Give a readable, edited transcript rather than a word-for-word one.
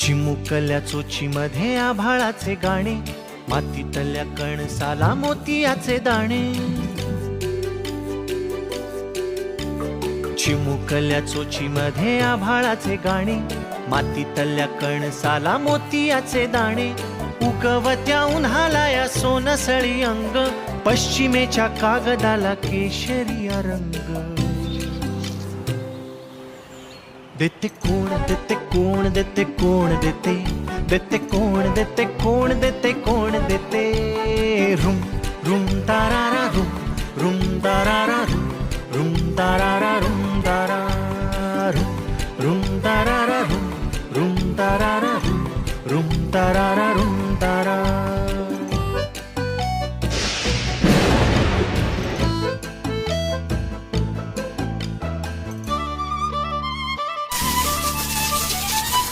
चिमुकल्या चोचीमध्ये आभाळाचे गाणे, मातीतल्या कणसाला मोतियाचे दाणे. चिमुकल्या चोचीमध्ये आभाळाचे गाणे, मातीतल्या कणसाला मोतियाचे दाणे. उगवत्या उन्हाला या सोनसळी अंग, पश्चिमेच्या कागदाला केशरिया रंग. देते कोण, देते कोण, देते कोण, देते देते कोण, देते कोण, देते कोण, देते. रुम रुम तारारा रुम, रुम तारारा रुम, रुम तारारा रुम तारा रुम, रुम तारारा रुम.